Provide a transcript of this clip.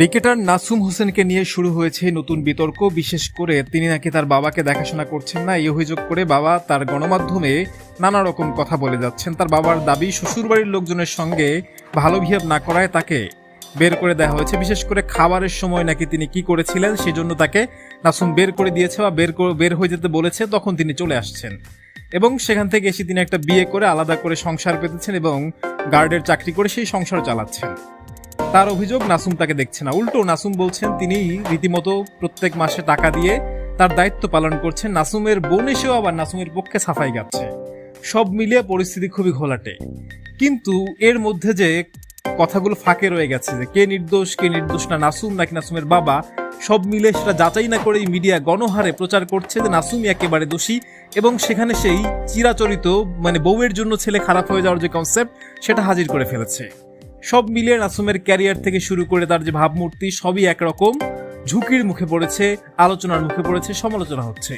Cricketer Nasum হোসেনকে নিয়ে শুরু হয়েছে নতুন বিতর্ক। বিশেষ করে তিনি নাকি তার বাবাকে দেখাশোনা করছেন না, এই অভিযোগ করে বাবা তার গণমাধ্যমে নানা রকম কথা বলে যাচ্ছেন। তার বাবার দাবি, শ্বশুরবাড়ির লোকজনের সঙ্গে ভালো বিহেভ না করায় তাকে বের করে দেওয়া হয়েছে। বিশেষ করে খাবারের সময় নাকি তিনি কি করেছিলেন সেজন্য তাকে নাসুম বের করে দিয়েছে বা বের হয়ে যেতে বলেছে, তখন তিনি চলে আসছেন এবং সেখান থেকে এসে তিনি একটা বিয়ে করে আলাদা করে সংসার পেতেছেন এবং গার্ডের চাকরি করে সেই সংসার চালাচ্ছেন। তার অভিযোগ নাসুম তাকে দেখছে না, উল্টো নাসুম বলছেন তিনি রীতিমতো প্রত্যেক মাসে টাকা দিয়ে তার দায়িত্ব পালন করছেন। নাসুমের বোন এসেও আবার নাসুমের পক্ষে সাফাই গাচ্ছে। সব মিলিয়ে পরিস্থিতি খুবই ঘোলাটে। কিন্তু এর মধ্যে যে কথাগুলো ফাঁকে রয়ে গেছে, যে কে নির্দোষ না নাসুম নাকি নাসুমের বাবা, সব মিলে সেটা যাচাই না করেই মিডিয়া গণহারে প্রচার করছে যে নাসুমই একেবারে দোষী এবং সেখানে সেই চিরাচরিত বউয়ের জন্য ছেলে খারাপ হয়ে যাওয়ার যে কনসেপ্ট সেটা হাজির করে ফেলেছে। সব মিলিয়ে নাসুমের ক্যারিয়ার থেকে শুরু করে তার যে ভাবমূর্তি সবই একরকম ঝুঁকির মুখে পড়েছে, আলোচনার মুখে পড়েছে, সমালোচনা হচ্ছে।